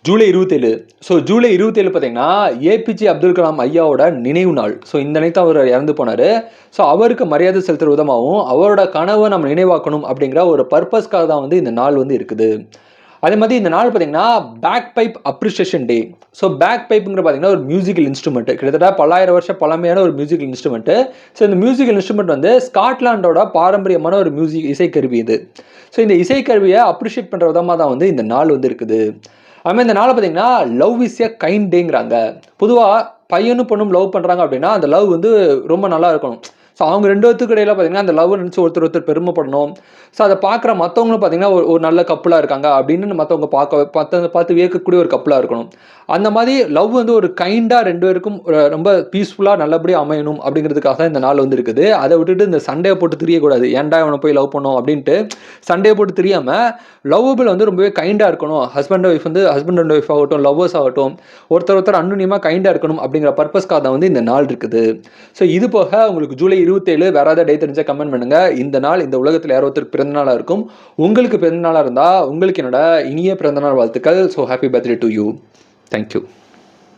July 27. So July 27 பார்த்தீங்கன்னா APJ Abdul Kalam ஐயாவோட நினைவு நாள். ஸோ இந்த அன்னைக்கு அவர் இறந்து போனார். ஸோ அவருக்கு மரியாதை செலுத்துகிற விதமாகவும் அவரோட கனவை நம்ம நினைவாக்கணும் அப்படிங்கிற ஒரு பர்பஸ்க்காக தான் வந்து இந்த நாள் வந்து இருக்குது. அதே மாதிரி இந்த நாள் பார்த்தீங்கன்னா bagpipe appreciation day. So பேக் பைப்புங்கிற பார்த்தீங்கன்னா ஒரு மியூசிக்கல் இன்ஸ்ட்ருமெண்ட், கிட்டத்தட்ட பல்லாயிரம் வருஷம் பழமையான ஒரு மியூசிக்கல் இன்ஸ்ட்ருமெண்ட். ஸோ இந்த மியூசிக்கல் இன்ஸ்ட்ருமெண்ட் வந்து ஸ்காட்லாண்டோட பாரம்பரியமான ஒரு இசைக்கருவி இது. ஸோ இந்த இசைக்கருவியை அப்ரிஷியேட் பண்ணுற விதமாக தான் வந்து இந்த நாள் வந்து இருக்குது. அதுமாதிரி இந்த நாளை பார்த்தீங்கன்னா லவ் இஸ் எ கைண்ட் டேங்கிறாங்க. பொதுவாக பையனும் பொண்ணும் லவ் பண்ணுறாங்க அப்படின்னா அந்த லவ் வந்து ரொம்ப நல்லா இருக்கணும். ஸோ அவங்க ரெண்டு பேத்துக்கு இடையில பார்த்தீங்கன்னா அந்த லவ் நினச்சி ஒருத்தர் பெருமைப்படணும். ஸோ அதை பார்க்குற மற்றவங்களும் பார்த்தீங்கன்னா ஒரு நல்ல கப்பலாக இருக்காங்க அப்படின்னு மற்றவங்க பார்த்து வியக்கக்கூடிய ஒரு கப்பலாக இருக்கணும். அந்த மாதிரி லவ் வந்து ஒரு கைண்டாக ரெண்டு பேருக்கும் ரொம்ப பீஸ்ஃபுல்லாக நல்லபடியாக அமையணும் அப்படிங்கிறதுக்காக தான் இந்த நாள் வந்து இருக்குது. அதை விட்டுட்டு இந்த சண்டையை போட்டு தெரியக்கூடாது, ஏன்டா இவனை போய் லவ் பண்ணோம் அப்படின்ட்டு சண்டையை போட்டு தெரியாமல் லவ்வபிள் வந்து ரொம்பவே கைண்டாக இருக்கணும். ஹஸ்பண்ட் அண்ட் ஒய்ஃப் ஆகட்டும், லவ்வர்ஸ் ஆகட்டும், ஒருத்தர் அன்னுனியமாக கைண்டாக இருக்கணும் அப்படிங்கிற பர்பஸ்க்காக தான் வந்து இந்த நாள் இருக்குது. ஸோ இது போக உங்களுக்கு ஜூலை 27 வேற ஏதாவது டே தெரிஞ்சால் கமெண்ட் பண்ணுங்க. இந்த நாள் இந்த உலகத்தில் யாரோ ஒருத்தர் பிறந்தநாளாக இருக்கும். உங்களுக்கு பிறந்தநாளாக இருந்தால் உங்களுக்கு என்னோட இனிய பிறந்தநாள் வாழ்த்துக்கள். So happy birthday to you. Thank you.